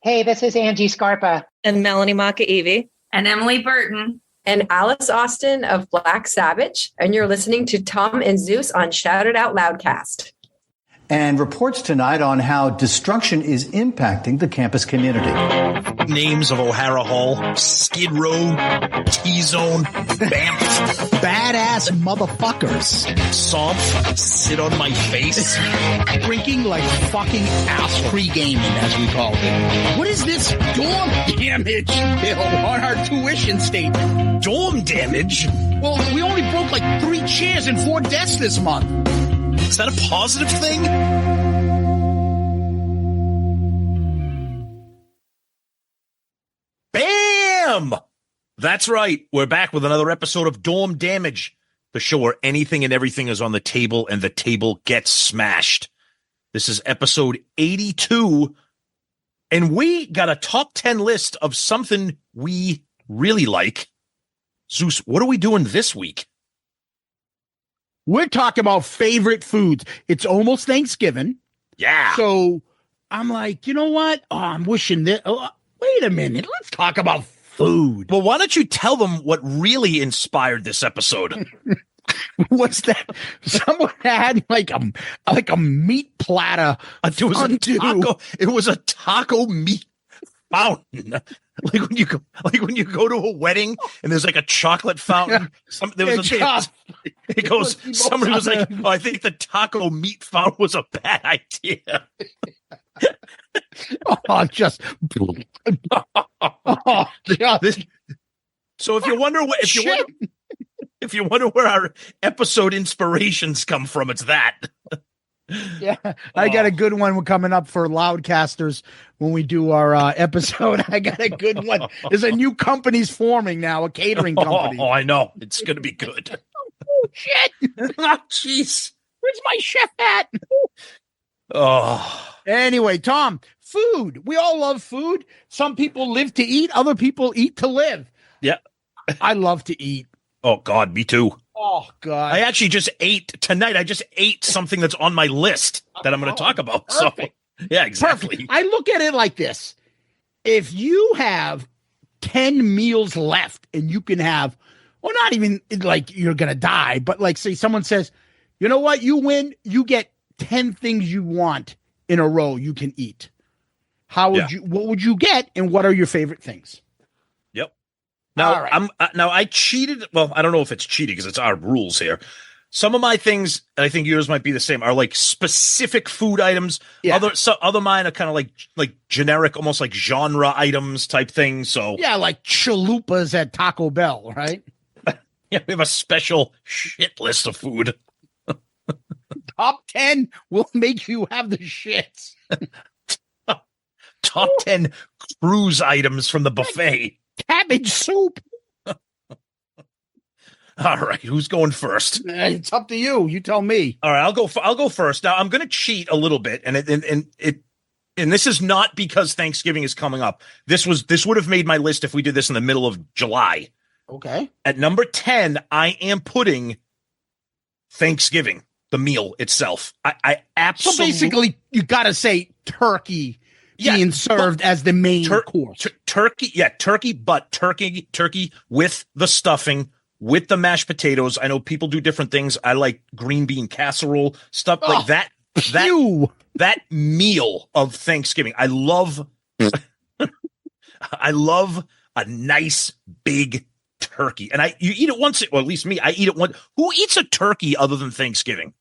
Hey, this is Angie Scarpa. And Melanie Maka-Evie. And Emily Burton. And Alice Austin of Black Savage. And you're listening to Tom and Zeus on Shout It Out Loudcast. And reports tonight on how destruction is impacting the campus community. Names of O'Hara Hall, Skid Row, T-Zone, Banff. Badass motherfuckers. Somph, sit on my face. Drinking like fucking ass pre-gaming, as we call it. What is this dorm damage bill on our tuition statement? Dorm damage? Well, we only broke like 3 chairs and 4 desks this month. Is that a positive thing? Bam! That's right. We're back with another episode of Dorm Damage, the show where anything and everything is on the table and the table gets smashed. This is episode 82, and we got a top 10 list of something we really like. Zeus, what are we doing this week? We're talking about favorite foods. It's almost Thanksgiving. Yeah. So I'm like, you know what? Oh, I'm wishing that. Oh, wait a minute. Let's talk about food. Well, why don't you tell them what really inspired this episode? What's that? Someone had like a meat platter. It was a taco meat fountain. Like when you go to a wedding and there's like a chocolate fountain. Somebody was like, "Oh, I think the taco meat fountain was a bad idea." Oh, just. Oh, So if you wonder where our episode inspirations come from, it's that. Yeah, I got a good one coming up for Loudcasters when we do our episode. I got a good one. There's a new company's forming now, a catering company. Oh, I know. It's going to be good. Oh, shit. Oh, jeez. Where's my chef hat? Oh. Anyway, Tom, food. We all love food. Some people live to eat. Other people eat to live. Yeah. I love to eat. Oh, God, me too. Oh, God. I actually just ate tonight. I just ate something that's on my list that I'm going to talk about. Perfect. So, yeah, exactly. Perfect. I look at it like this. If you have 10 meals left and you can have, well, not even like you're going to die, but like say someone says, you know what, you win, you get 10 things you want in a row you can eat. What would you get and what are your favorite things? Now, right. I cheated. Well, I don't know if it's cheating because it's our rules here. Some of my things, and I think yours might be the same, are like specific food items. Yeah. Other mine are kind of like generic, almost like genre items type things. So yeah, like chalupas at Taco Bell, right? Yeah, we have a special shit list of food. Top 10 will make you have the shits. Top 10 cruise items from the buffet. Cabbage soup. All right, who's going first? It's up to you. You tell me. All right, I'll go first. Now I'm going to cheat a little bit, and this is not because Thanksgiving is coming up. This would have made my list if we did this in the middle of July. Okay. At number 10, I am putting Thanksgiving, the meal itself. I absolutely. So basically, you got to say turkey. Being served as the main course. Turkey with the stuffing, with the mashed potatoes. I know people do different things. I like green bean casserole, stuff like that. That meal of Thanksgiving. I love a nice big turkey. And you eat it once, or at least me, I eat it once. Who eats a turkey other than Thanksgiving?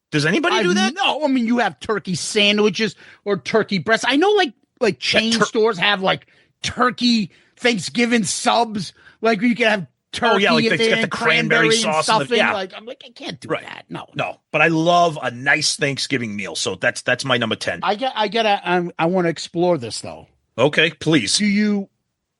Does anybody do that? No, I mean, you have turkey sandwiches or turkey breasts. I know like chain stores have like turkey Thanksgiving subs. Like you can have turkey like and they got the cranberry sauce and stuffing. Yeah. Like I'm like, I can't do that. No. But I love a nice Thanksgiving meal. So that's my number 10. I want to explore this though. Okay, please. Do you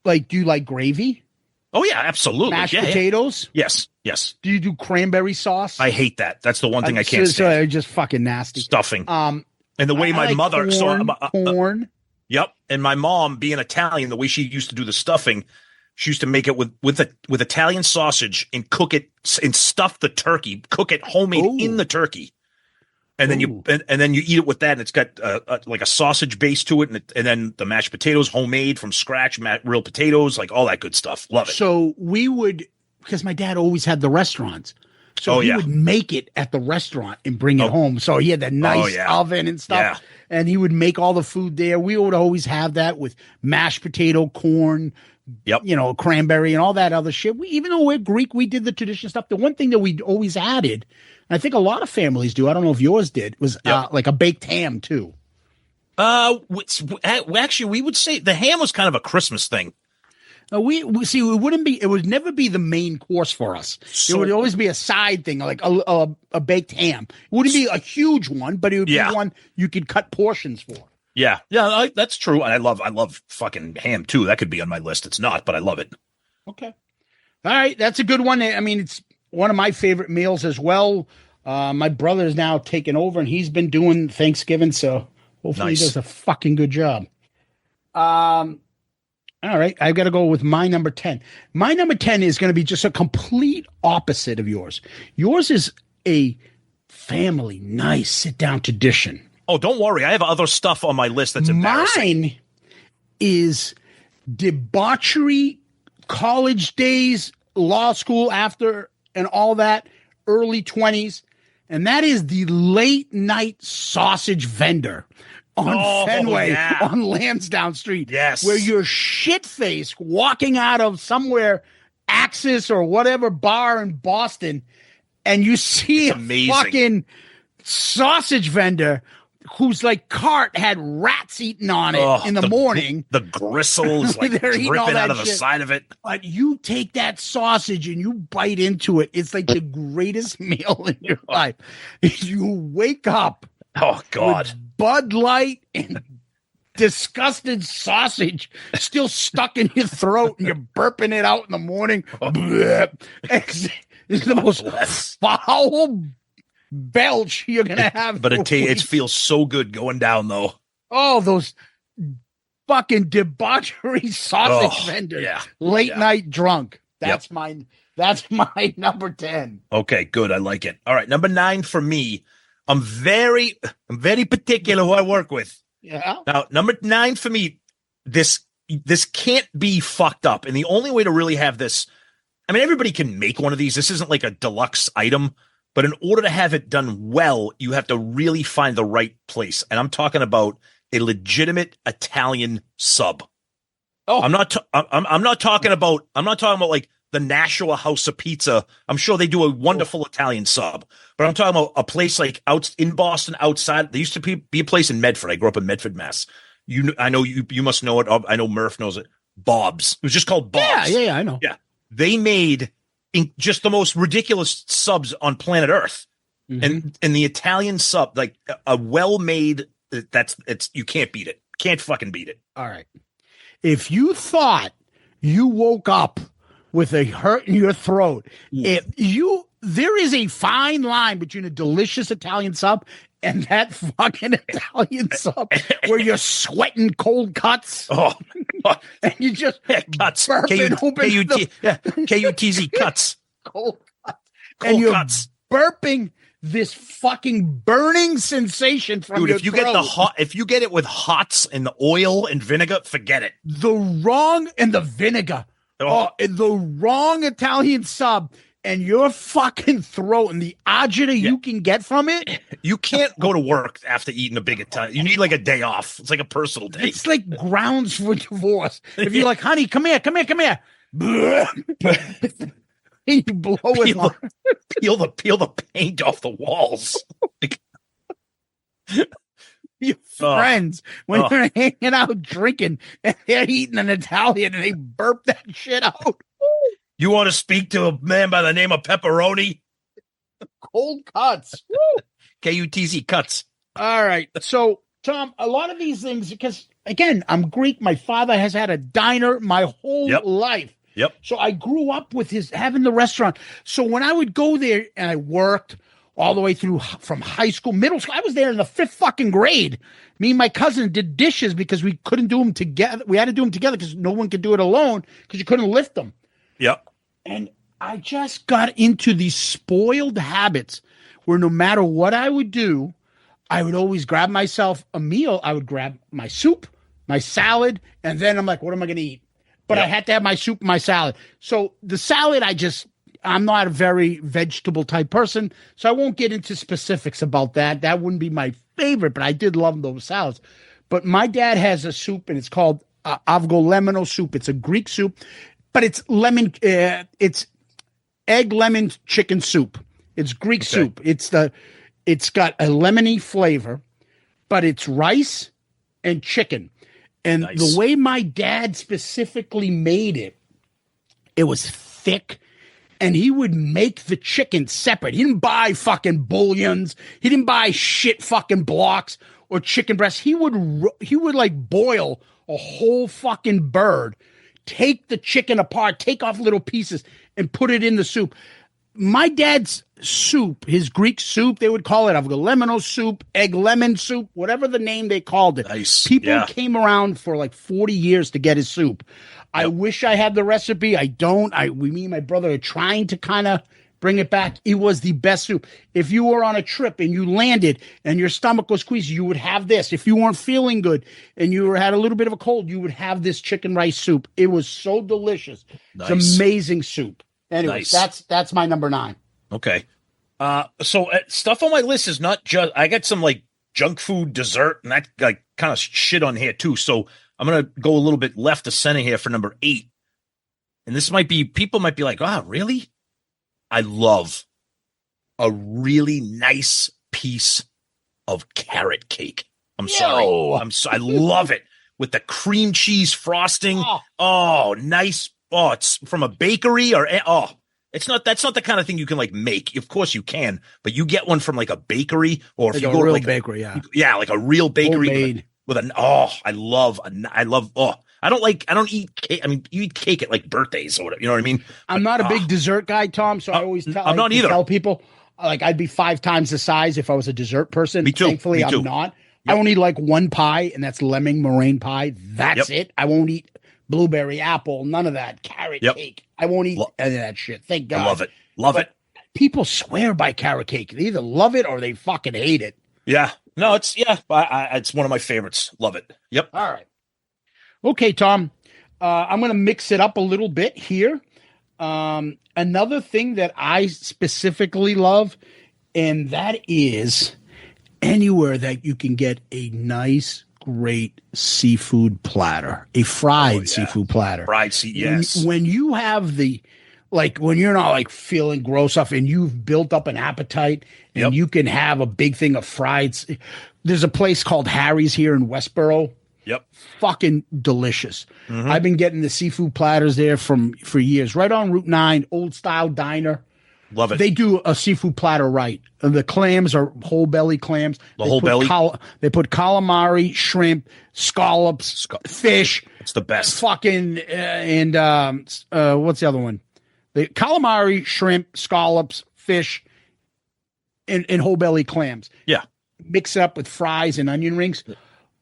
like gravy? Oh yeah, absolutely. Mashed potatoes? Yeah. Yes. Do you do cranberry sauce? I hate that. That's the one thing I can't stand. So just fucking nasty. Stuffing. And the way my mother corn. Yep. And my mom, being Italian, the way she used to do the stuffing, she used to make it with Italian sausage and cook it and stuff the turkey, cook it homemade in the turkey. And then and then you eat it with that, and it's got like a sausage base to it, and then the mashed potatoes, homemade from scratch, real potatoes, like all that good stuff. Love it. So we would, because my dad always had the restaurants, so he would make it at the restaurant and bring it home. So he had that nice oven and stuff, and he would make all the food there. We would always have that with mashed potato, corn, cranberry, and all that other shit. Even though we're Greek, we did the tradition stuff. The one thing that we always added, and I think a lot of families do, I don't know if yours did, was like a baked ham too. Actually, we would say the ham was kind of a Christmas thing. We see, it would never be the main course for us. It would always be a side thing, like a baked ham. It wouldn't be a huge one, but it would be one you could cut portions for. Yeah, that's true. And I love fucking ham too. That could be on my list. It's not, but I love it. Okay. All right. That's a good one. I mean, it's one of my favorite meals as well. My brother is now taking over and he's been doing Thanksgiving. So hopefully he does a fucking good job. All right. I've got to go with my number 10. My number 10 is going to be just a complete opposite of yours. Yours is a family, nice sit down tradition. Oh, don't worry. I have other stuff on my list that's embarrassing. Mine is debauchery, college days, law school after, and all that, early 20s. And that is the late night sausage vendor on Fenway on Lansdowne Street. Yes. Where you're shit-faced walking out of somewhere, Axis or whatever bar in Boston, and you see a fucking sausage vendor whose like cart had rats eaten on it in the morning. The gristles like dripping out of the side of it. But you take that sausage and you bite into it. It's like the greatest meal in your life. You wake up. Oh, God. With Bud Light and disgusted sausage still stuck in your throat and you're burping it out in the morning. It's the most foul belch you're going to have. But it feels so good going down, though. Oh, those fucking debauchery sausage vendors. Yeah. Late night drunk. That's my number 10. Okay, good. I like it. All right, number 9 for me. I'm very particular who I work with. Yeah. Now, number 9 for me, this can't be fucked up. And the only way to really have this, I mean, everybody can make one of these. This isn't like a deluxe item, but in order to have it done well, you have to really find the right place. And I'm talking about a legitimate Italian sub. Oh, I'm not talking about like the Nashua House of Pizza. I'm sure they do a wonderful Italian sub, but I'm talking about a place like out in Boston outside. There used to be a place in Medford. I grew up in Medford, Mass. I know you must know it. I know Murph knows it. Bob's. It was just called Bob's. Yeah, I know. Yeah. They made just the most ridiculous subs on planet Earth. Mm-hmm. And the Italian sub, like a well-made, you can't beat it. Can't fucking beat it. All right. If you thought you woke up with a hurt in your throat, there is a fine line between a delicious Italian sub and that fucking Italian sub where you're sweating cold cuts. Oh, and you just cuts. K-U-T-Z cuts. Cold cuts. And you're burping this fucking burning sensation from your throat. If you get it with hots and the oil and vinegar, forget it. The wrong Italian sub and your fucking throat and the agita you can get from it. You can't go to work after eating a big Italian. You need like a day off. It's like a personal day. It's like grounds for divorce. If you're like, honey, come here. You blow it. Peel the paint off the walls. Your friends, when they're hanging out drinking and they're eating an Italian and they burp that shit out. You want to speak to a man by the name of Pepperoni? Cold cuts. K-U-T-Z cuts. All right. So, Tom, a lot of these things, because, again, I'm Greek. My father has had a diner my whole life. Yep. So I grew up with having the restaurant. So when I would go there and I worked all the way through from high school, middle school, I was there in the 5th fucking grade. Me and my cousin did dishes because we couldn't do them together. We had to do them together because no one could do it alone because you couldn't lift them. Yep. And I just got into these spoiled habits where no matter what I would do, I would always grab myself a meal. I would grab my soup, my salad, and then I'm like, what am I going to eat? But I had to have my soup and my salad. So the salad, I'm not a very vegetable type person, so I won't get into specifics about that. That wouldn't be my favorite, but I did love those salads. But my dad has a soup, and it's called avgolemino soup. It's a Greek soup, but it's it's egg lemon chicken soup. It's Greek soup. It's got a lemony flavor, but it's rice and chicken. And the way my dad specifically made it, it was thick, and he would make the chicken separate. He didn't buy fucking bouillons. He didn't buy shit fucking blocks or chicken breasts. He would like boil a whole fucking bird, take the chicken apart, take off little pieces, and put it in the soup. My dad's soup, his Greek soup, they would call it avgolemino soup, egg lemon soup, whatever the name they called it. Nice. People came around for like 40 years to get his soup. I wish I had the recipe. I don't. Me and my brother are trying to kind of bring it back. It was the best soup. If you were on a trip and you landed and your stomach was squeezed, you would have this. If you weren't feeling good and you had a little bit of a cold, you would have this chicken rice soup. It was so delicious. Nice. It's amazing soup. Anyways, that's my number 9. Okay. So stuff on my list is not just, I got some like junk food, dessert, and that like kind of shit on here too. So I'm going to go a little bit left of center here for number 8. And this people might be like, oh, really? I love a really nice piece of carrot cake. I'm sorry. I love it with the cream cheese frosting. Oh, nice. Oh, it's from a bakery that's not the kind of thing you can like make. Of course you can, but you get one from like a bakery or if you go to like bakery, like a real bakery homemade. I don't eat cake. I mean, you eat cake at like birthdays or whatever. You know what I mean? I'm not a big dessert guy, Tom. So I always tell people like I'd be 5 times the size if I was a dessert person. Me too. Thankfully, I'm not. Yep. I only eat like one pie, and that's lemon meringue pie. That's it. I won't eat blueberry, apple, none of that. Carrot cake. I won't eat any of that shit. Thank God. I love it. Love it. People swear by carrot cake. They either love it or they fucking hate it. Yeah. No, it's one of my favorites. Love it. Yep. All right. Okay, Tom. I'm going to mix it up a little bit here. Another thing that I specifically love, and that is anywhere that you can get a nice, great seafood platter, a fried seafood platter. Yes. When you have when you're not like feeling gross off and you've built up an appetite and you can have a big thing of fried. There's a place called Harry's here in Westboro. Yep. Fucking delicious. Mm-hmm. I've been getting the seafood platters there for years. Right on Route 9, old style diner. Love it. They do a seafood platter right. The clams are whole belly clams. Whole belly. They put calamari, shrimp, scallops, fish. It's the best. Fucking what's the other one? The calamari, shrimp, scallops, fish, and whole belly clams. Yeah. Mix it up with fries and onion rings.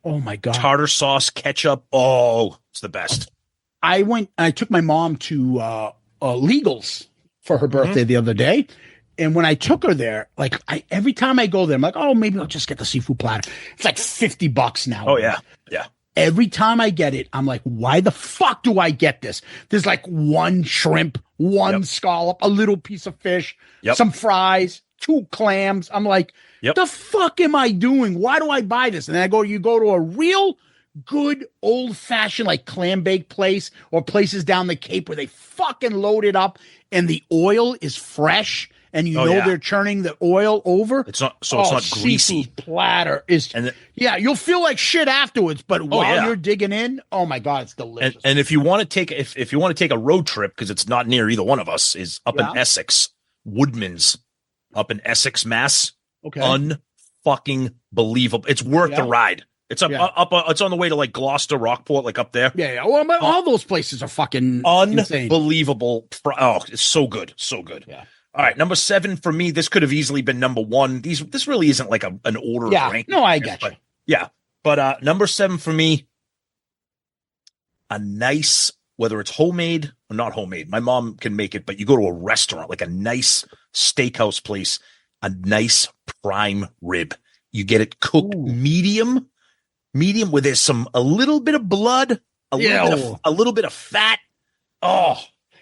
Oh my God. Tartar sauce, ketchup. Oh, it's the best. I took my mom to Legals for her birthday the other day. And when I took her there, like every time I go there, I'm like, oh, maybe I'll just get the seafood platter. It's like $50 now. Oh yeah. Yeah. Every time I get it, I'm like, why the fuck do I get this? There's like one shrimp, one scallop, a little piece of fish, some fries, 2 clams. I'm like, the fuck am I doing? Why do I buy this? And then you go to a real good old fashioned like clam bake place or places down the Cape where they fucking load it up and the oil is fresh and they're churning the oil over. It's not greasy. Seafood platter is you'll feel like shit afterwards, but while you're digging in, oh my God, it's delicious. And if you want to take if you want to take a road trip, because it's not near either one of us, is up in Essex, Woodman's up in Essex, Mass. Okay. Unfucking believable. It's worth the ride. It's up. It's on the way to like Gloucester, Rockport, like up there. Yeah. Well, all those places are fucking unbelievable. It's so good, so good. Yeah. All right, number 7 for me. This could have easily been number 1. This really isn't like an order. Yeah. Ranking, no, I get you. Yeah, but number 7 for me. A nice, whether it's homemade or not homemade. My mom can make it, but you go to a restaurant, like a nice steakhouse place, a nice prime rib. You get it cooked medium where there's a little bit of blood, a little bit of fat. Oh,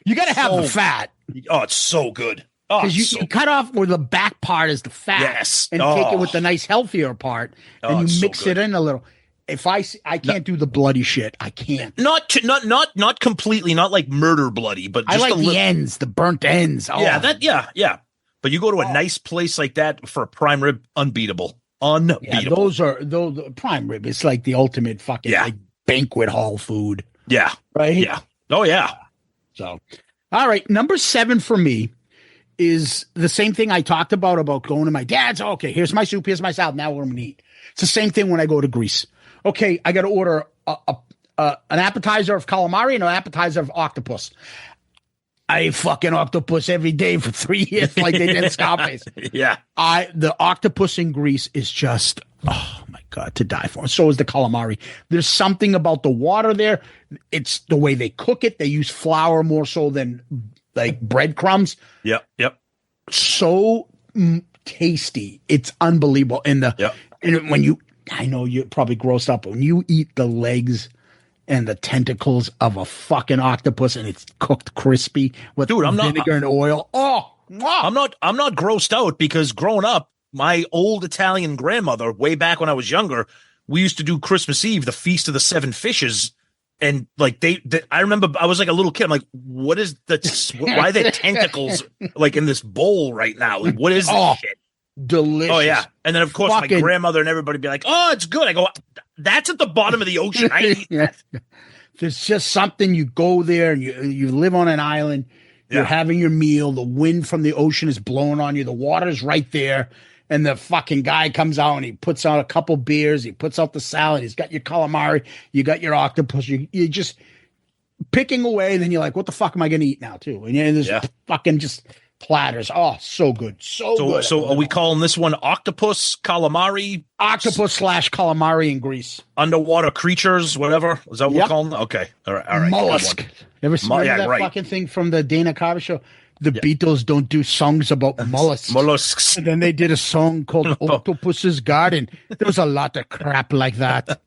you got to have the fat. Oh, it's so good. Because you cut off where the back part is the fat, yes, and take it with the nice healthier part, and you mix it in a little. If I can't do the bloody shit, I can't. Not completely, not like murder bloody, but just I like the ends, the burnt ends. Oh. Yeah. But you go to a nice place like that for a prime rib, unbeatable. Yeah, those prime rib. It's like the ultimate fucking like banquet hall food. Yeah. Right. Yeah. Oh yeah. So, all right, number 7 for me is the same thing I talked about going to my dad's. Okay, here's my soup, here's my salad. Now what I'm gonna eat. It's the same thing when I go to Greece. Okay, I got to order an appetizer of calamari and an appetizer of octopus. I ate fucking octopus every day for 3 years, like they did in Scarface. Yeah, the octopus in Greece is just, oh my God, to die for. So is the calamari. There's something about the water there. It's the way they cook it. They use flour more so than like breadcrumbs. Yep. So tasty. It's unbelievable. And when I know you're probably grossed up, but when you eat the legs and the tentacles of a fucking octopus and it's cooked crispy with vinegar and oil. Oh, I'm not grossed out because growing up, my old Italian grandmother, way back when I was younger, we used to do Christmas Eve, the Feast of the Seven Fishes. And like I remember I was like a little kid. I'm like, what is why are there tentacles like in this bowl right now? Like, what is this shit? Delicious. Oh yeah. And then of course my grandmother and everybody be like, oh, it's good. I go, that's at the bottom of the ocean. I eat that. There's just something, you go there and you live on an island, you're having your meal, the wind from the ocean is blowing on you, the water's right there, and the fucking guy comes out and he puts out a couple beers, he puts out the salad, he's got your calamari, you got your octopus, you're just picking away, and then you're like, what the fuck am I gonna eat now too? And there's fucking just platters. Oh, so good. So good. So are we calling this one octopus, calamari? Octopus / calamari in Greece. Underwater creatures, whatever. Is that what we're calling them? Okay. All right. Mollusk. You ever seen that fucking thing from the Dana Carvey show? The Beatles don't do songs about mollusks. Mollusks. And then they did a song called Octopus's Garden. There was a lot of crap like that.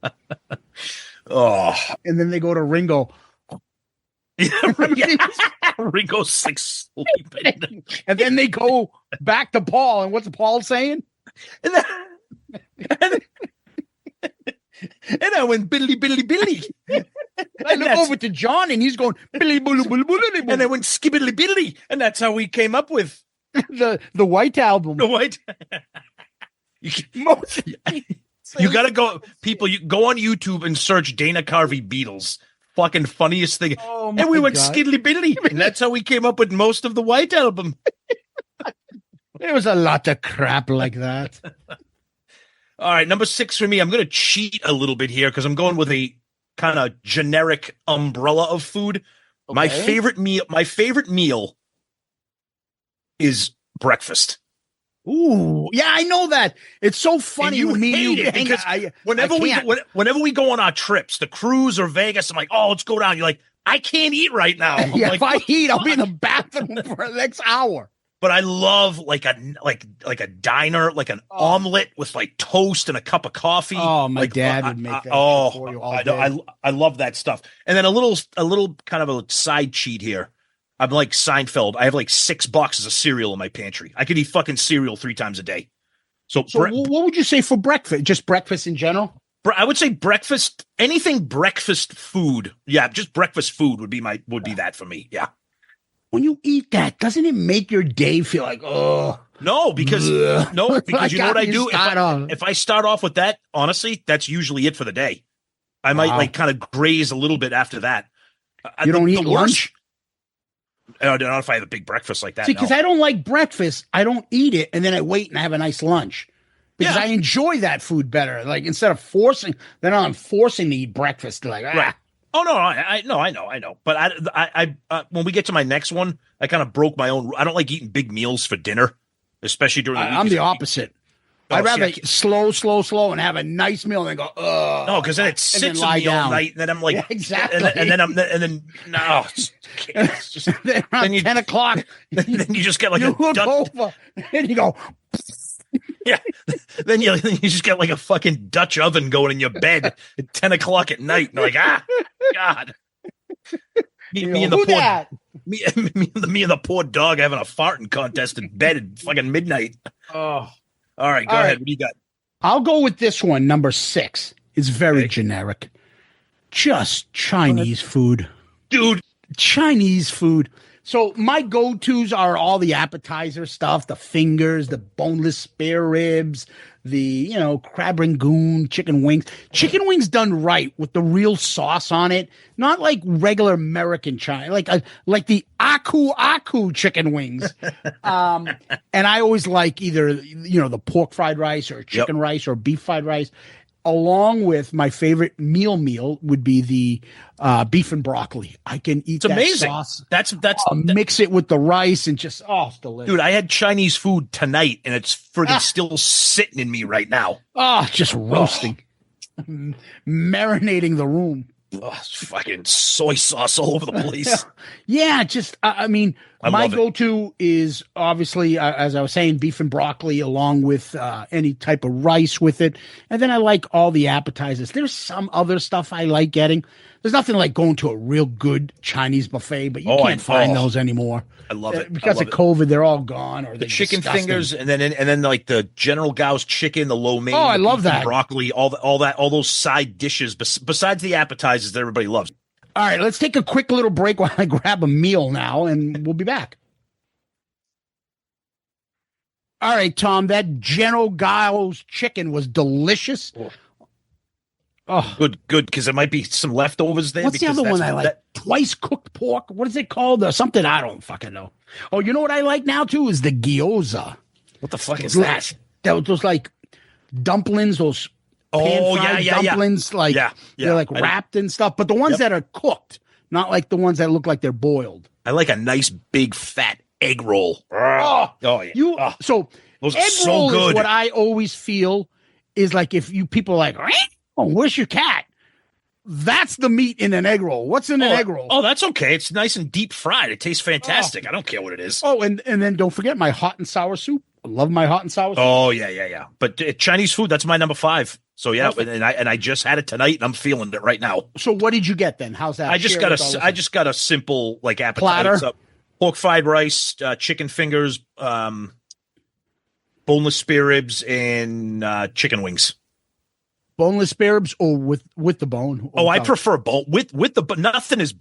And then they go to Ringo. Ringo's like sleeping. And then they go back to Paul. And what's Paul saying? And I went, Billy. I look over to John and he's going, Billy. And I went, skibbly Billy. And that's how we came up with the White Album. The White. You got to go, people, you go on YouTube and search Dana Carvey Beatles. Fucking funniest thing. Oh, and we went skiddly billy. And that's how we came up with most of the White Album. There was a lot of crap like that. All right, number 6 for me. I'm going to cheat a little bit here because I'm going with a kind of generic umbrella of food. Okay. My favorite meal is breakfast. Ooh, yeah, I know that. It's so funny. And you hate it because whenever we go on our trips, the cruise or Vegas, I'm like, oh, let's go down. You're like, I can't eat right now. Yeah, like, if I eat, I'll be in the bathroom for the next hour. But I love like a diner, like an omelet with like toast and a cup of coffee. Oh, my dad would make that for you all day. I love that stuff. And then a little kind of a side cheat here. I'm like Seinfeld. I have like 6 boxes of cereal in my pantry. I could eat fucking cereal 3 times a day. So what would you say for breakfast? Just breakfast in general? I would say breakfast, anything breakfast food. Yeah, just breakfast food would be that for me. Yeah. When you eat that, doesn't it make your day feel like, oh? No, because you know what I do? If I start off with that, honestly, that's usually it for the day. I might like kind of graze a little bit after that. You don't eat lunch? Not if I have a big breakfast like that. See, because I don't like breakfast. I don't eat it, and then I wait and I have a nice lunch. Because I enjoy that food better. Like, instead of forcing, then I'm forcing to eat breakfast. Like, right. Oh, no, I know. But I when we get to my next one, I kind of broke my own. I don't like eating big meals for dinner, especially during the week. I'm the opposite. I'd rather slow, and have a nice meal and then go, ugh. No, because then it sits in me all night, and then I'm like, exactly. And then no. It's just, then 10 o'clock. Then you just get like you look over and you go, Yeah. Then you just get like a fucking Dutch oven going in your bed at 10 o'clock at night. And like, God. Me and the poor dog having a farting contest in bed at fucking midnight. Oh. All right, go ahead. What do you got? I'll go with this one, number 6. It's very generic. Just Chinese food. Dude. Chinese food. So my go-tos are all the appetizer stuff, the fingers, the boneless spare ribs, the, crab rangoon, chicken wings. Chicken wings done right with the real sauce on it, not like regular American China, like the aku chicken wings. And I always like either, the pork fried rice or chicken rice or beef fried rice. Along with my favorite meal would be the beef and broccoli. I can eat that amazing. sauce. That's mix it with the rice and just it's delicious. Dude, I had Chinese food tonight and it's friggin' still sitting in me right now. Just roasting, marinating the room. It's fucking soy sauce all over the place. Yeah, just my go-to is obviously, as I was saying, beef and broccoli, along with any type of rice with it. And then I like all the appetizers. There's some other stuff I like getting. There's nothing like going to a real good Chinese buffet, but you can't find those anymore. I love it. Because of COVID, they're all gone. Or the chicken fingers, and then like the General Gao's chicken, the lo mein. Oh, I love that. Broccoli, all those side dishes besides the appetizers that everybody loves. All right, let's take a quick little break while I grab a meal now, and we'll be back. All right, Tom, that General Gao's chicken was delicious. Oh, good, because there might be some leftovers there. What's the other one I like? Twice cooked pork. What is it called? Something I don't fucking know. Oh, you know what I like now too is the gyoza. What the fuck is that? Those like dumplings. Those pan-fried dumplings. Like they're like wrapped and stuff. But the ones that are cooked, not like the ones that look like they're boiled. I like a nice big fat egg roll. Oh yeah. So those egg are so roll good. Is what I always feel is like if people are like, oh, where's your cat? That's the meat in an egg roll. What's in an egg roll? Oh, that's okay. It's nice and deep fried. It tastes fantastic. I don't care what it is. Oh, and then don't forget my hot and sour soup. I love my hot and sour soup. Oh, yeah. But Chinese food, that's my number 5. So yeah, and I just had it tonight and I'm feeling it right now. So what did you get then? How's that? I just got a simple like appetizer. Platter? Pork fried rice, chicken fingers, boneless spare ribs, and chicken wings. Boneless spare ribs or with the bone? Oh, I prefer bone with the but nothing's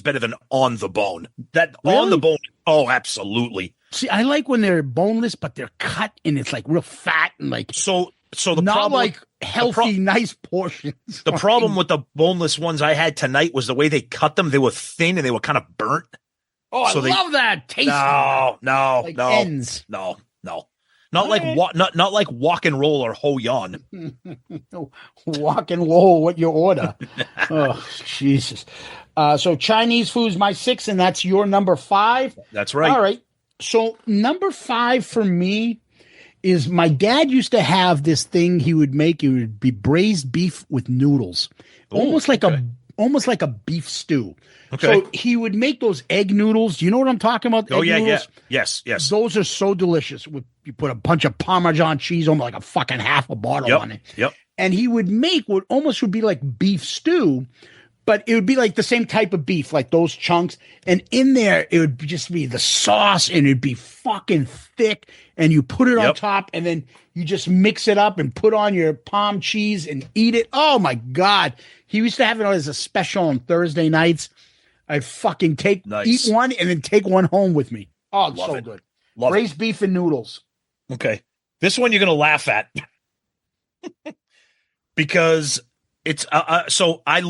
better than on the bone. That really? On the bone. Oh, absolutely. See, I like when they're boneless, but they're cut and it's like real fat and like so the not problem like healthy, nice portions. The problem with the boneless ones I had tonight was the way they cut them. They were thin and they were kind of burnt. Oh, so I love that taste. No, like ends. No. Not like walk and roll or ho yon. Walk and roll what you order. Oh, Jesus. So Chinese food is my 6, and that's your number 5. That's right. All right. So number 5 for me is my dad used to have this thing he would make. It would be braised beef with noodles, almost like a beef stew. Okay. So he would make those egg noodles. Do you know what I'm talking about? Oh, yeah, noodles? yeah. Yes. Those are so delicious. You put a bunch of Parmesan cheese on like a fucking half a bottle on it. Yep. And he would make what almost would be like beef stew, but it would be like the same type of beef, like those chunks. And in there, it would just be the sauce and it'd be fucking thick. And you put it on top and then you just mix it up and put on your Parm cheese and eat it. Oh my God. He used to have it as a special on Thursday nights. I'd fucking eat one and then take one home with me. Oh, it's so good. Braised beef and noodles. Okay. This one you're going to laugh at because it's so I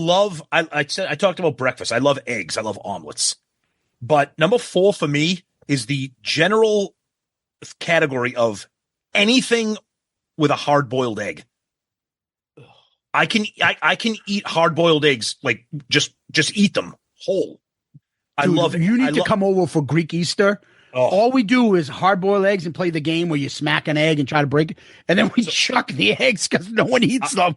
talked about breakfast. I love eggs. I love omelets. But number 4 for me is the general category of anything with a hard-boiled egg. I can eat hard-boiled eggs, like just eat them whole. I love it. You need to come over for Greek Easter. Oh. All we do is hard-boiled eggs and play the game where you smack an egg and try to break it, and then we chuck the eggs because no one eats them.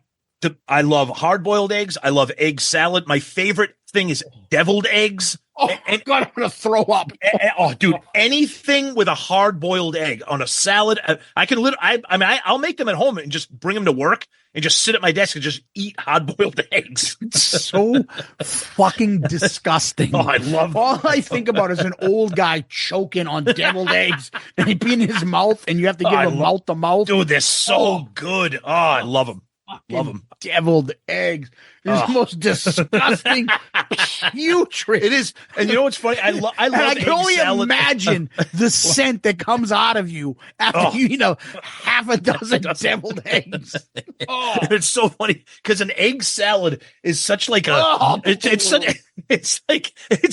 I love hard-boiled eggs. I love egg salad. My favorite thing is deviled eggs Oh, God, I'm going to throw up. Oh, dude, anything with a hard-boiled egg on a salad, I can literally, I'll make them at home and just bring them to work and just sit at my desk and just eat hard-boiled eggs. It's so fucking disgusting. Oh, I love them. All I think about is an old guy choking on deviled eggs and he'd be in his mouth and you have to give him mouth to mouth. Dude, they're so good. Oh, I love them. Love them. Deviled eggs. It's the most disgusting putrid. It is. And you know what's funny? I love I can only salad. Imagine the scent that comes out of you after you eat half a dozen deviled eggs. Oh. It's so funny because an egg salad is such like a it's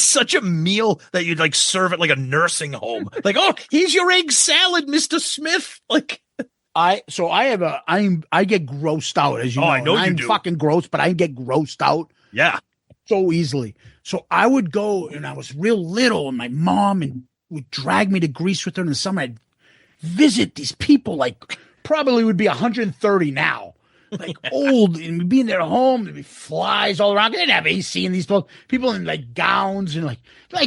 such a meal that you'd like serve at like a nursing home. Like, oh, here's your egg salad, Mr. Smith. Like I get grossed out, as you know. I know I'm you do. fucking gross, but I get grossed out. Yeah. So easily. So I would go, and I was real little, and my mom would drag me to Greece with her in the summer. I'd visit these people, like probably would be 130 now, like old, and we'd be in their home. There'd be flies all around. They didn't have AC in these people in like gowns and like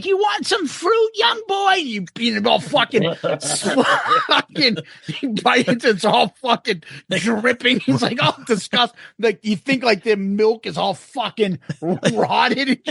you want some fruit, young boy? You being all fucking you bite into it's all fucking dripping. He's like, oh, disgusting. Like you think like their milk is all fucking rotted. And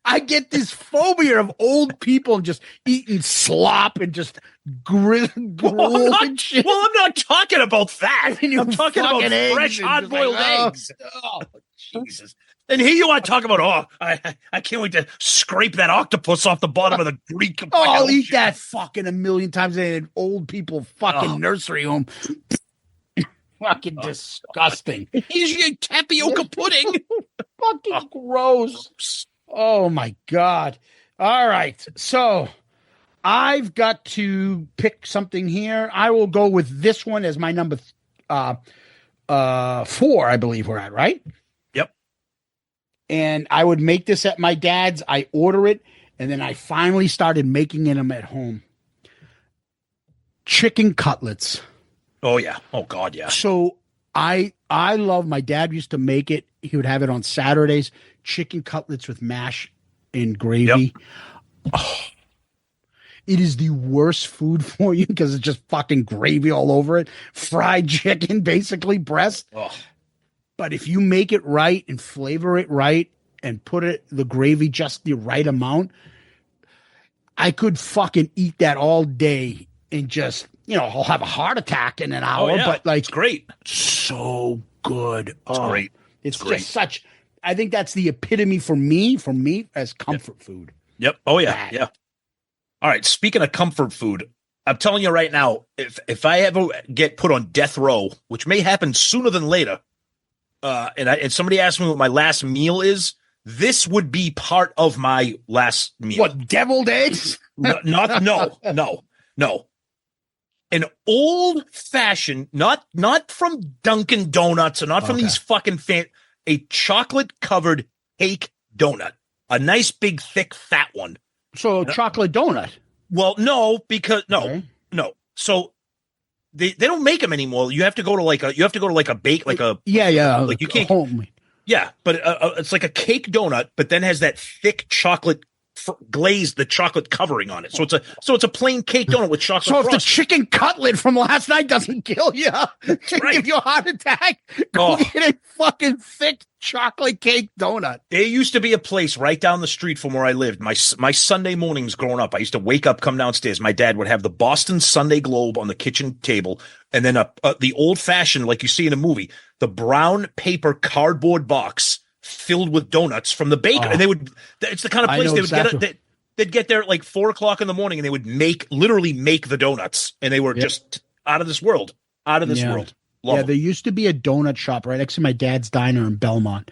I get this phobia of old people and just eating slop and just gruel and shit. Well, I'm not talking about that. I'm talking about fresh hard-boiled eggs. Oh, Jesus. And here you are talking about, I can't wait to scrape that octopus off the bottom of the Greek. Oh, I'll eat that fucking a million times in an old people fucking nursery home. Fucking disgusting. Here's your tapioca pudding. Fucking gross. Oh, my God. All right. So I've got to pick something here. I will go with this one as my number 4, I believe we're at, right? Yep. And I would make this at my dad's. I order it, and then I finally started making them at home. Chicken cutlets. Oh, yeah. Oh, God, yeah. So I love, my dad used to make it. He would have it on Saturdays, chicken cutlets with mash and gravy. Yep. Oh, it is the worst food for you because it's just fucking gravy all over it. Fried chicken, basically, breast. Oh. But if you make it right and flavor it right and put the gravy just the right amount, I could fucking eat that all day and just, I'll have a heart attack in an hour. Oh, yeah. But like, it's great. So good. It's great. It's great. Just such, I think that's the epitome for me as comfort food. Yep. Oh, yeah. Yeah. All right. Speaking of comfort food, I'm telling you right now, if I ever get put on death row, which may happen sooner than later, and somebody asked me what my last meal is, this would be part of my last meal. What, deviled eggs? No. An old fashioned, not from Dunkin' Donuts or not from these fucking a chocolate covered cake donut, a nice big thick fat one. So chocolate donut. Well, no, because no. So they don't make them anymore. You have to go to like a bake, like a like you can't. Home. Yeah, but it's like a cake donut, but then has that thick chocolate glazed, the chocolate covering on it. So it's a plain cake donut with chocolate. So if the chicken cutlet from last night doesn't kill you, give you a heart attack, go get a fucking thick chocolate cake donut. There used to be a place right down the street from where I lived. My Sunday mornings growing up, I used to wake up, come downstairs. My dad would have the Boston Sunday Globe on the kitchen table, and then the old fashioned, like you see in a movie, the brown paper cardboard box filled with donuts from the baker. And it's the kind of place they'd get there at like 4:00 in the morning, and they would literally make the donuts, and they were just out of this world. World. There used to be a donut shop right next to my dad's diner in Belmont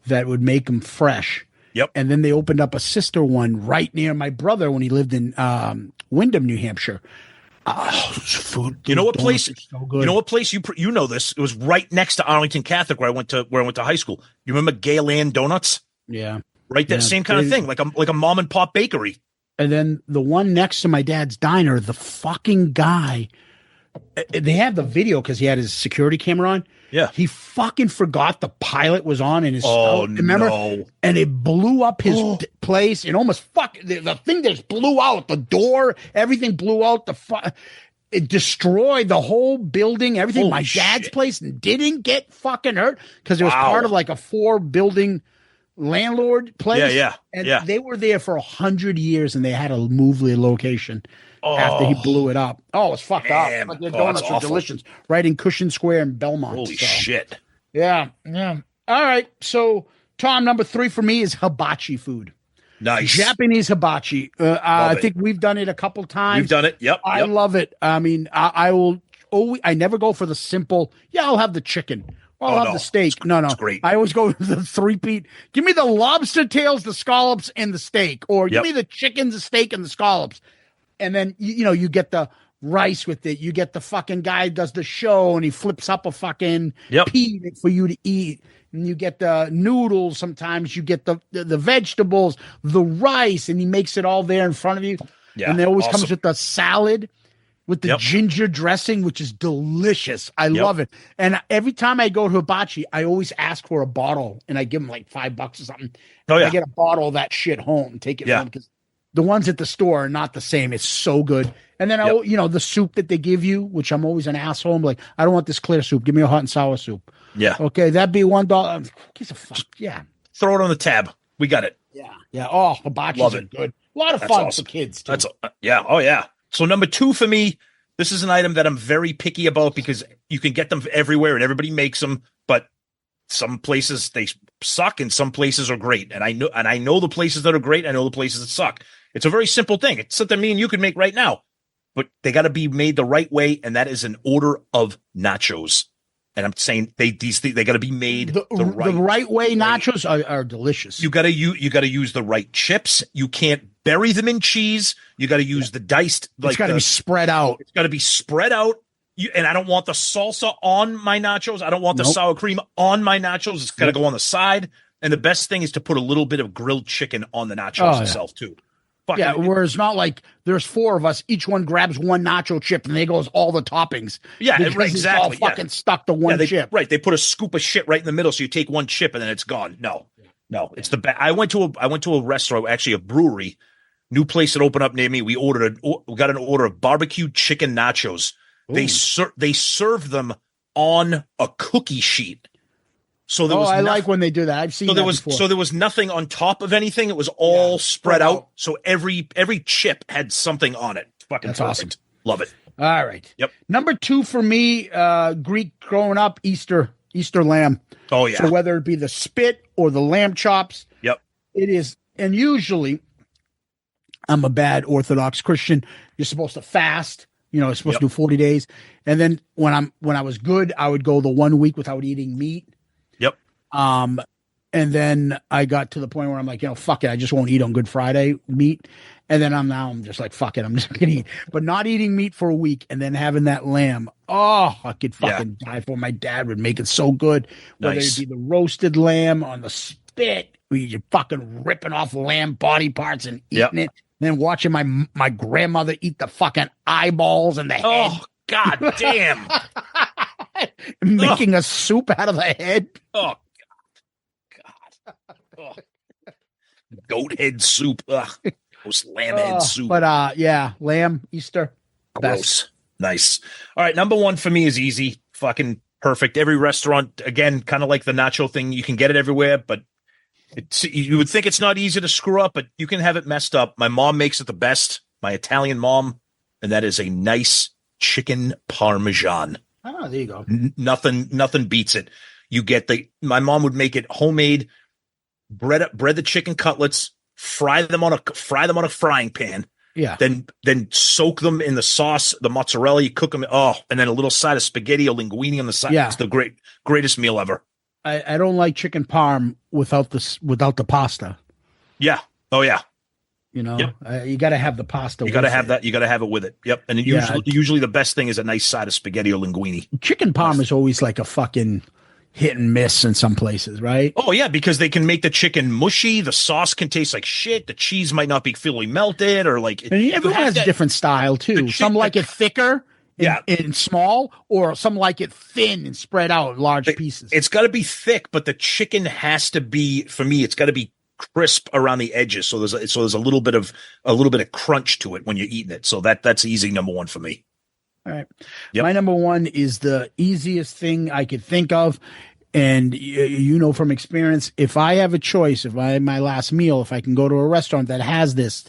that would make them fresh. Yep. And then they opened up a sister one right near my brother when he lived in Windham, New Hampshire. Food. You know what place? So good. You know what place? You know this. It was right next to Arlington Catholic, where I went to high school. You remember Gayland Donuts? Yeah. Right. That same kind of thing, like a mom and pop bakery. And then the one next to my dad's diner, the fucking guy. They have the video because he had his security camera on. Yeah. He fucking forgot the pilot was on in his Oh, stove. Remember? no. And it blew up his place and almost the thing just blew out. The door, everything blew out. It destroyed the whole building, everything. Holy My dad's shit. place didn't get fucking hurt because it was Wow. part of like a 4-building landlord place. Yeah. And Yeah. they were there for 100 years and they had to move the location after he blew it up. Oh, it's fucked Damn. up. But their Oh, that's donuts are awful. delicious. Right in Cushion Square in Belmont. Holy so. shit. Yeah. All right. So, Tom, number 3 for me is hibachi food. Nice. Japanese hibachi. I think we've done it a couple times. We've done it. Yep. I love it. I mean, I will. I never go for the simple. Yeah, I'll have the chicken. Or I'll have the steak. No. It's great. I always go with the 3-peat. Give me the lobster tails, the scallops, and the steak, or give me the chicken, the steak, and the scallops. And then you get the rice with it. You get the fucking guy who does the show and he flips up a fucking pea for you to eat. And you get the noodles. Sometimes you get the vegetables, the rice, and he makes it all there in front of you. Yeah, and it always awesome. comes with the salad with the ginger dressing, which is delicious. I love it. And every time I go to hibachi, I always ask for a bottle and I give them like $5 or something. Oh, yeah. I get a bottle of that shit home and take it home because the ones at the store are not the same. It's so good. And then, the soup that they give you, which I'm always an asshole. I'm like, I don't want this clear soup. Give me a hot and sour soup. Yeah. Okay, that'd be $1. Gives a fuck. Yeah. Throw it on the tab. We got it. Yeah. Oh, hibachis are good. A lot of fun for kids, too. Oh, yeah. So number 2 for me, this is an item that I'm very picky about because you can get them everywhere and everybody makes them, but some places they suck and some places are great. And I know the places that are great. I know the places that suck. It's a very simple thing. It's something me and you can make right now, but they got to be made the right way. And that is an order of nachos. And I'm saying they got to be made the right way. Nachos are delicious. You got to use the right chips. You can't bury them in cheese. You got to use the diced. It's got to be spread out. It's got to be spread out. And I don't want the salsa on my nachos. I don't want the sour cream on my nachos. It's got to go on the side. And the best thing is to put a little bit of grilled chicken on the nachos itself too. Where it's not like there's 4 of us, each one grabs one nacho chip and they goes all the toppings. Yeah, exactly. It's all fucking stuck to one chip. Right. They put a scoop of shit right in the middle, so you take one chip and then it's gone. No, it's the best. I went to a restaurant, actually a brewery, new place that opened up near me. We got an order of barbecue chicken nachos. Ooh. They served them on a cookie sheet. So there was like when they do that. I've seen that before. So there was nothing on top of anything. It was all spread out. So every chip had something on it. Fucking That's perfect. awesome. Love it. All right. Yep. Number 2 for me, Greek growing up, Easter lamb. Oh yeah. So whether it be the spit or the lamb chops, it is. And usually, I'm a bad Orthodox Christian. You're supposed to fast. You're supposed to do 40 days. And then when I was good, I would go the 1 week without eating meat. Yep. And then I got to the point where I'm like, fuck it. I just won't eat on Good Friday meat. And then I'm just like, fuck it. I'm just going to eat. But not eating meat for a week and then having that lamb. Oh, I could fucking die for. My dad would make it so good. Whether it be the roasted lamb on the spit, where you're fucking ripping off lamb body parts and eating it. And then watching my grandmother eat the fucking eyeballs and the head. Oh, God damn. Making a soup out of the head. Oh, God. Oh. Goat head soup. Ugh. Gross lamb head soup. But lamb, Easter. Gross. Best. Nice. All right, number 1 for me is easy. Fucking perfect. Every restaurant, again, kind of like the nacho thing. You can get it everywhere, but you would think it's not easy to screw up, but you can have it messed up. My mom makes it the best, my Italian mom, and that is a nice chicken parmesan. Oh, there you go. Nothing beats it. My mom would make it homemade, bread the chicken cutlets, fry them on a frying pan. Yeah. Then soak them in the sauce, the mozzarella, you cook them. Oh, and then a little side of spaghetti or linguine on the side. Yeah. It's the greatest meal ever. I don't like chicken parm without the pasta. Yeah. Oh yeah. You got to have the pasta. You got to have that. You got to have it with it. Yep. And usually the best thing is a nice side of spaghetti or linguine. Chicken parm is always like a fucking hit and miss in some places, right? Oh yeah, because they can make the chicken mushy. The sauce can taste like shit. The cheese might not be fully melted, or like. And everyone has a different style too. Some like it thicker, in small, or some like it thin and spread out in large pieces? It's got to be thick, but the chicken has to be, for me, it's got to be crisp around the edges. So there's a little bit of crunch to it when you're eating it. So that's easy number one for me. All right. Yep. My number one is the easiest thing I could think of. And you know from experience, if I have a choice, my last meal, if I can go to a restaurant that has this,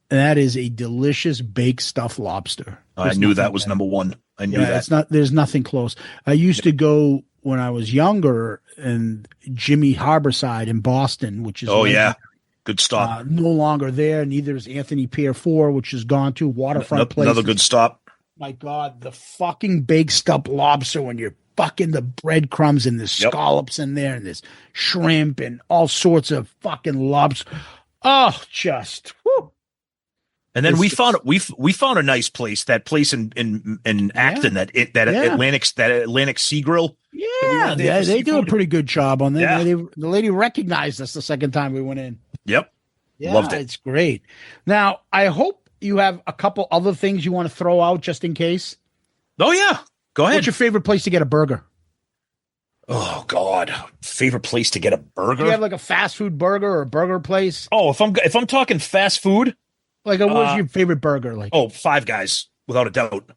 that is a delicious baked stuffed lobster. I knew that was number one. I knew that. There's nothing close. I used to go when I was younger in Jimmy Harborside in Boston, which is good stop. No longer there. Neither is Anthony Pier 4, which is gone to waterfront place. Another good stop. My God, the fucking baked stuffed lobster when you're fucking the breadcrumbs and the scallops in there and this shrimp and all sorts of fucking lobster. Oh, just whoo. And then we found a nice place, that place in Acton, that Atlantic Sea Grill. Yeah, they do a pretty good job on that. Yeah. The lady recognized us the second time we went in. Yep. Yeah, loved it. It's great. Now, I hope you have a couple other things you want to throw out just in case. Oh yeah. Go ahead. What's your favorite place to get a burger? Oh God, favorite place to get a burger? Do you have like a fast food burger or a burger place? Oh, if I'm talking fast food, like what's your favorite burger? Like Five Guys, without a doubt.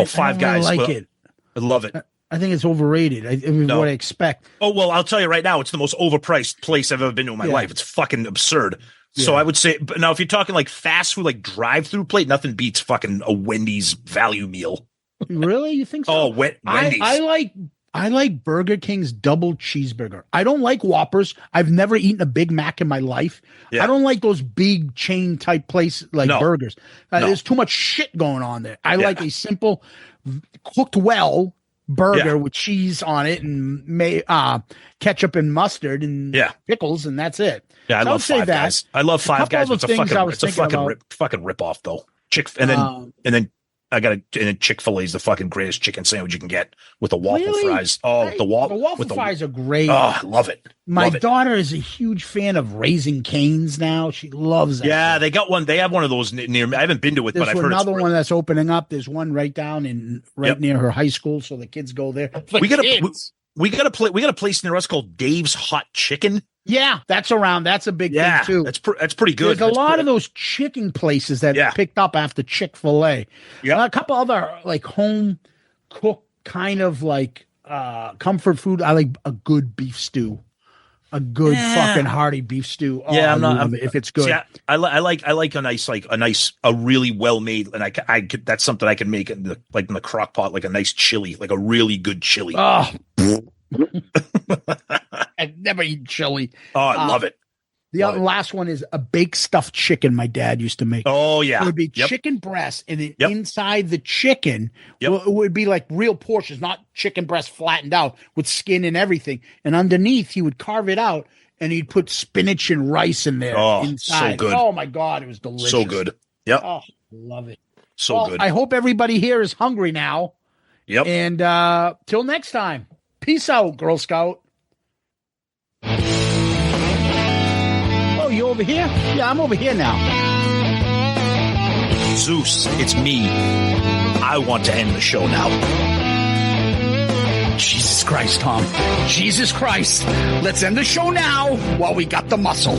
Five Guys, like it. I love it. I think it's overrated. What I expect. Oh well, I'll tell you right now, it's the most overpriced place I've ever been to in my life. It's fucking absurd. Yeah. So I would say, but now if you're talking like fast food, like drive-through plate, nothing beats fucking a Wendy's value meal. Really? You think so? Oh, Wendy's. I like Burger King's double cheeseburger. I don't like Whoppers. I've never eaten a Big Mac in my life. Yeah. I don't like those big chain type places like burgers. There's too much shit going on there. I like a simple cooked well burger with cheese on it and ketchup and mustard and pickles, and that's it. Yeah, I love Five Guys. I love Five Guys. It's a fucking rip off though. Chick-fil-A is the fucking greatest chicken sandwich you can get with the waffle fries. Oh, the waffle fries are great. Oh, I love it. My daughter is a huge fan of Raising Cane's now. She loves that. Yeah, they got one. They have one of those near me. I haven't been to it, but I've heard another one that's opening up. There's one right down near her high school, so the kids go there. We got a place near us called Dave's Hot Chicken. Yeah, that's around. That's a big thing too. That's pretty good. There's a lot of those chicken places that picked up after Chick-fil-A. Yeah, a couple other like home cooked kind of like comfort food. I like a good beef stew, a good fucking hearty beef stew. Oh, yeah, if it's good. See, I like a really well made, and I could, that's something I can make in the crock pot, like a nice chili, like a really good chili. Oh. I've never eaten chili. Oh, I love it. The last one is a baked stuffed chicken my dad used to make. Oh, yeah. It would be chicken breast, and then inside the chicken it would be like real portions, not chicken breast flattened out with skin and everything. And underneath, he would carve it out, and he'd put spinach and rice in there. Oh, inside. So good. Oh, my God. It was delicious. So good. Yep. Oh, love it. So good. I hope everybody here is hungry now. Yep. And till next time. Peace out, Girl Scout. Oh, you over here? Yeah, I'm over here now. Zeus, it's me. I want to end the show now. Jesus Christ, Tom. Jesus Christ. Let's end the show now while we got the muscle.